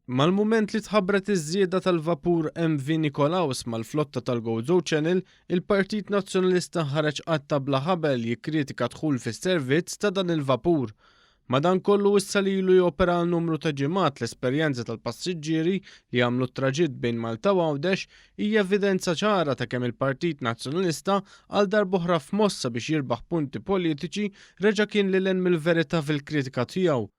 Mal-mument li tħabbret iż-żieda tal-vapur MV Nikolaus mal-flotta tal-GoZo Channel, il-Partit Nazzjonalista ħareġ qatta bla ħabel jikkritika dħul fis-servizz ta' dan il-vapur. Madankollu issa li ilu jopera numru ta' ġimgħat l-esperjenza tal-passiġġieri li għamlu t-traġitt bejn Malta u Għawdex hija evidenza ċara ta' kemm il-Partit Nazzjonalista għal darb'oħra f'mossa biex jirbaħ punti politiċi reġa' kien lilhen mill-verità fil-kritika tiegħu.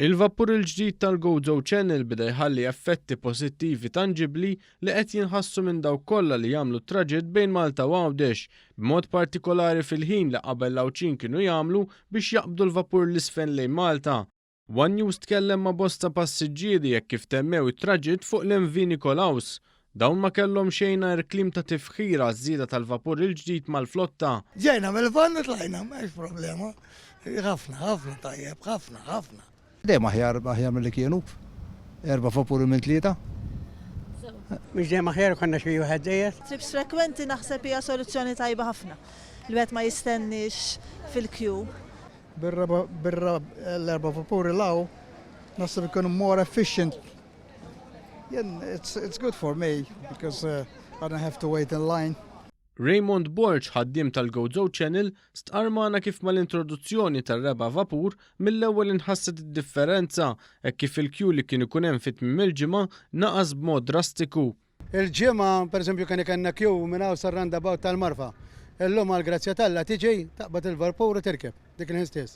Il-vapur il-ġdid tal-GoZo Channel bida jħalli effetti pożittivi tanġibli li qed jinħassu minn dawk kollha li jagħmlu traġitt bejn Malta u Għawdex, b'mod partikolari fil-ħin li qabel l-Awċin kienu jagħmlu biex jaqbdu l-vapur l-isfen lejn Malta. One News tkellem ma' bosta passiġġieri jekk kif temmew it-traġitt fuq l-MV Nikolaus. Dawn ma kellhom xejn għajr klim ta' tifħira żieda tal-vapur il-ġdid mal-flotta. Ġejna mill-van nitlajna, m'hemmx problema. Ħafna tajjeb, ħafna. Dejjem aħjar milli kienu. 4 vapuri minn 3. Mhux dejjem aħjar konna xi wieħed żejjed. Trips frekwenti naħseb hija soluzzjoni tajba ħafna. L-wieħed ma jistennix fil-queue. Birra l-4 vapuri law naħseb ikunu more efficient. It's good for me because I don't have to wait in line. Raymond Borch, ħaddiem tal-GoZo Channel, stqarmana kif mal-introduzzjoni tar-reba' vapur mill-ewwel inħasset id-differenza hekk kif il-queue li kien ikun hemm fit-tmiem il-ġimgħa naqas b'mod drastiku. Il-ġimgħa pereżempju kien ikenna queue minn hawn sar-roundabout tal-Marfa. Illum għall-grazzja tal-Alla tiġi taqbad il-vapur u tirkeb dik il-ħin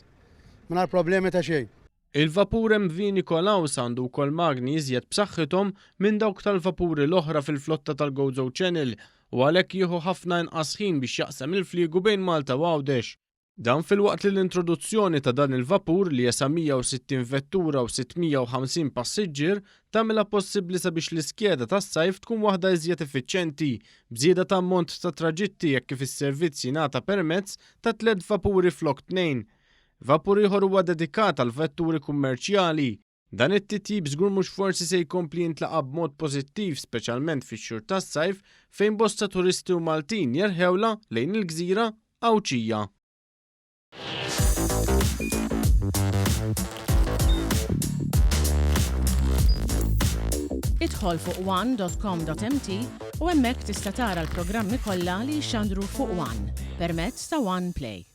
mingħajr problemi ta' xejn. Il-vapur MV Nikolaus għandu wkoll magni iżjed b'saħħithom minn dawk tal-vapuri l-oħra fil-flotta tal-GoZo Channel u għalhekk jieħu ħafna inqas ħin biex jaqsam il-fliegu bejn Malta u Għawdex. Dan fil-waqt li l-introduzzjoni ta' dan il-vapur li hija 160 vettura u 650 passiġġier tagħmilha possibbli sabiex l-iskjeda tas-sajf tkun waħda iżjed effiċjenti, bżieda ta' ammont ta' traġitti jekk kif is-servizz jingħata permezz ta' 3 vapuri flok 2. Vapur ieħor huwa dedikat għal vetturi kummerċjali. Dan it-titjib żgur mhux forsi se jkompli jintlaqa b'mod pożittiv speċjalment fix-xhur tas-sajf fejn bosta turisti u Maltin jerħewla lejn il-gżira Awċija. Idħol fuq one.com.mt u hemmhekk tista' tara l-programmi kollha li jxandru fuq One permezz ta' One Play.